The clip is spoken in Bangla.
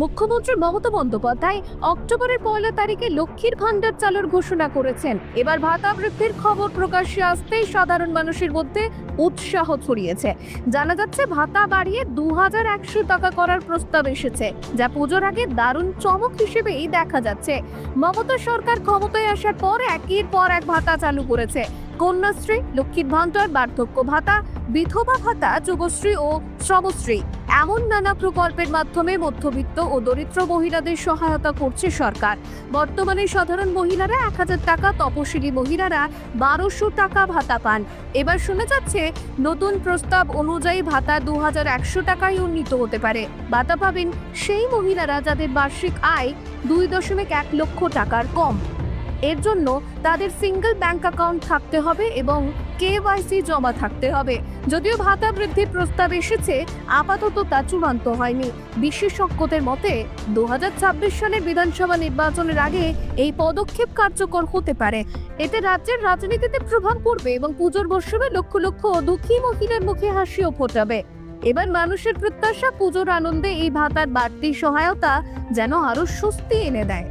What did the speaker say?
মুখ্যমন্ত্রী মমতা বন্দ্যোপাধ্যায় অক্টোবরের 1 তারিখে লক্ষ্মীর ভান্ডার চালুর ঘোষণা করেছেন। এবার ভাতা বৃদ্ধির খবর প্রকাশ্যে আসতেই সাধারণ মানুষের মধ্যে উৎসাহ ছড়িয়েছে। জানা যাচ্ছে ভাতা বাড়িয়ে 2100 টাকা করার প্রস্তাব এসেছে, যা পুজোর আগে দারুণ চমক হিসেবেই দেখা যাচ্ছে। মমতা সরকার ক্ষমতায় আসার পর একের পর এক ভাতা চালু করেছে। কন্যাশ্রী, লক্ষ্মীর ভান্ডার, বার্ধক্য ভাতা, বিধবা ভাতা, যুবশ্রী ও শ্রমশ্রী এমন নানা প্রকল্পের মাধ্যমে মধ্যবিত্ত ও দরিদ্র মহিলাদের সহায়তা করছে সরকার। বর্তমানে সাধারণ মহিলারা 1000 টাকা, তপশিলি মহিলারা 1200 টাকা ভাতা পান। এবার শোনা যাচ্ছে নতুন প্রস্তাব অনুযায়ী ভাতা 2100 টাকায় উন্নীত হতে পারে। ভাতা পাবেন সেই মহিলারা যাদের বার্ষিক আয় 2.1 লক্ষ টাকার কম। এর জন্য তাদের সিঙ্গেল ব্যাংক অ্যাকাউন্ট থাকতে হবে এবং কেওয়াইসি জমা থাকতে হবে। যদিও ভাতা বৃদ্ধির প্রস্তাব এসেছে, আপাতত তা চূড়ান্ত হয়নি। বিশেষজ্ঞদের মতে 2026 সালের বিধানসভা নির্বাচনের আগে এই পদক্ষেপ কার্যকর হতে পারে। এতে রাজ্যের রাজনীতিতে প্রভাব পড়বে এবং পুজোর মরশুমে লক্ষ লক্ষ দুঃখী মহিলার মুখে হাসিও ফোটাবে। এবার মানুষের প্রত্যাশা পুজোর আনন্দে এই ভাতার বাড়তি সহায়তা যেন আরো স্বস্তি এনে দেয়।